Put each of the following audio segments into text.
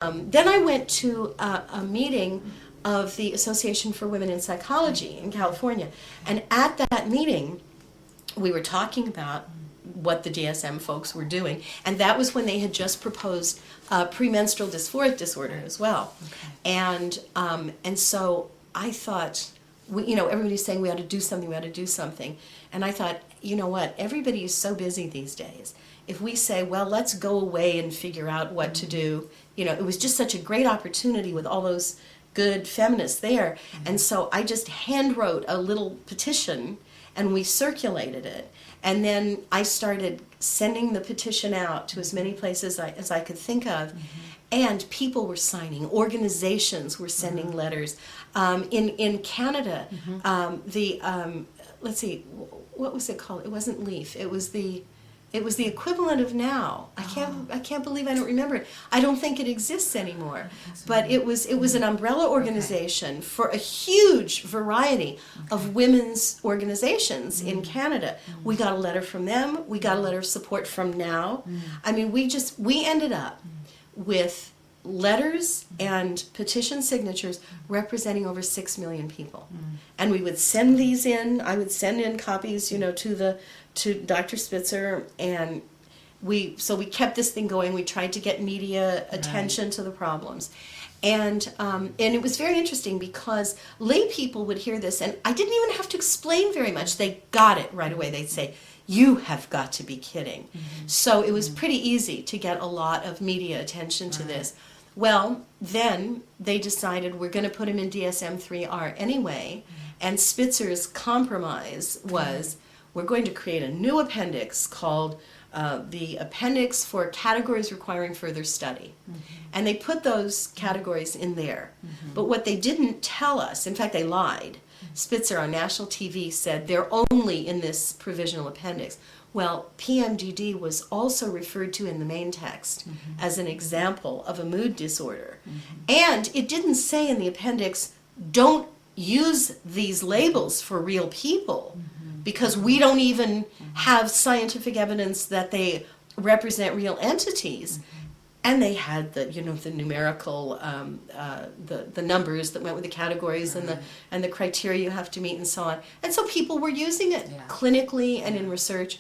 Then I went to a meeting of the Association for Women in Psychology in California. And at that meeting, we were talking about what the DSM folks were doing. And that was when they had just proposed premenstrual dysphoric disorder as well. Okay. And so I thought, everybody's saying we ought to do something. And I thought, you know what, everybody is so busy these days. If we say, well, let's go away and figure out what to do, it was just such a great opportunity with all those good feminists there. And so I just hand wrote a little petition and we circulated it. And then I started sending the petition out to as many places as I could think of. And people were signing, organizations were sending letters. In Canada, let's see, what was it called? It wasn't LEAF. It was the equivalent of NOW. I can't believe I don't remember it. I don't think it exists anymore. But it was an umbrella organization for a huge variety of women's organizations in Canada. We got a letter from them. We got a letter of support from NOW. I mean, we ended up with letters and petition signatures representing over 6 million people. And we would send these in. I would send in copies, to Dr. Spitzer, and we kept this thing going. We tried to get media attention to the problems. And it was very interesting because lay people would hear this, and I didn't even have to explain very much. They got it right away. They'd say, "You have got to be kidding." So it was pretty easy to get a lot of media attention to this. Well, then they decided we're going to put him in DSM-3R anyway, and Spitzer's compromise was we're going to create a new appendix called the Appendix for Categories Requiring Further Study. And they put those categories in there. But what they didn't tell us, in fact they lied, Spitzer on national TV said they're only in this provisional appendix. Well, PMDD was also referred to in the main text as an example of a mood disorder. And it didn't say in the appendix, don't use these labels for real people, because we don't even have scientific evidence that they represent real entities. And they had the numerical, the numbers that went with the categories and the criteria you have to meet and so on. And so people were using it clinically and in research.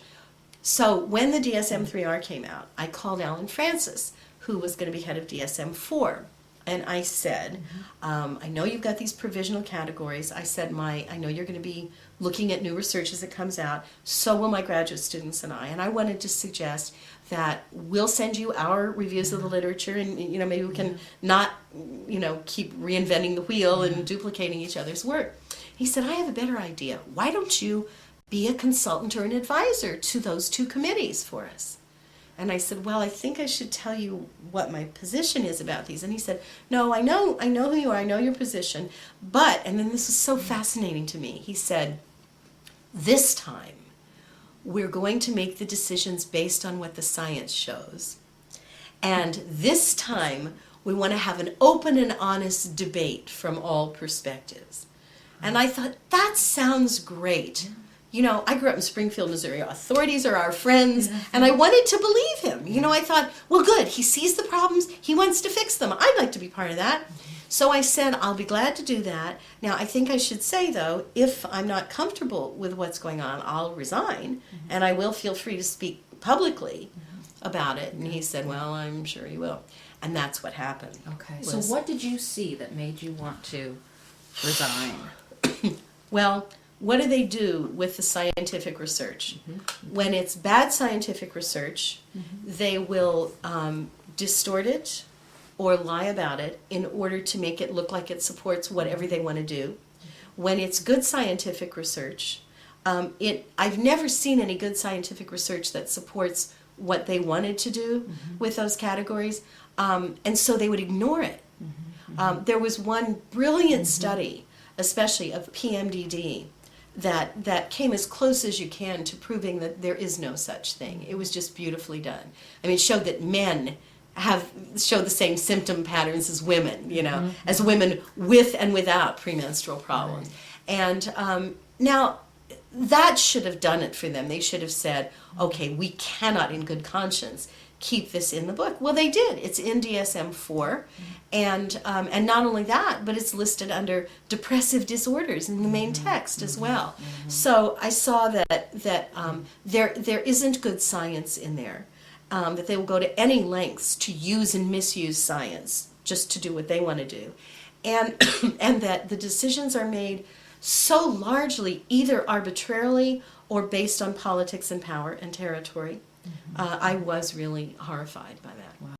So when the DSM-3R came out, I called Alan Francis, who was going to be head of DSM-4. And I said, I know you've got these provisional categories. I said, I know you're going to be looking at new research as it comes out. So will my graduate students and I. And I wanted to suggest that we'll send you our reviews of the literature, and maybe we can not keep reinventing the wheel and duplicating each other's work. He said, I have a better idea. Why don't you be a consultant or an advisor to those two committees for us? And I said, well, I think I should tell you what my position is about these. And he said, no, I know who you are, I know your position, but, and then this is so fascinating to me, he said, this time we're going to make the decisions based on what the science shows. And this time we want to have an open and honest debate from all perspectives. And I thought, that sounds great. I grew up in Springfield, Missouri. Authorities are our friends, and I wanted to believe him. I thought, well, good, he sees the problems, he wants to fix them. I'd like to be part of that. So I said, I'll be glad to do that. Now, I think I should say, though, if I'm not comfortable with what's going on, I'll resign, and I will feel free to speak publicly about it. And he said, well, I'm sure you will. And that's what happened. Okay. So what did you see that made you want to resign? Well, what do they do with the scientific research? When it's bad scientific research, they will distort it or lie about it in order to make it look like it supports whatever they want to do. When it's good scientific research, I've never seen any good scientific research that supports what they wanted to do with those categories, and so they would ignore it. There was one brilliant study, especially of PMDD, that came as close as you can to proving that there is no such thing. It was just beautifully done. I mean, it showed that men show the same symptom patterns as women, as women with and without premenstrual problems. And now, that should have done it for them. They should have said, okay, we cannot in good conscience keep this in the book. Well, they did. It's in DSM-4, and not only that, but it's listed under depressive disorders in the main text as well. So I saw that there isn't good science in there, that they will go to any lengths to use and misuse science just to do what they want to do, and and that the decisions are made so largely either arbitrarily or based on politics and power and territory. I was really horrified by that. Wow.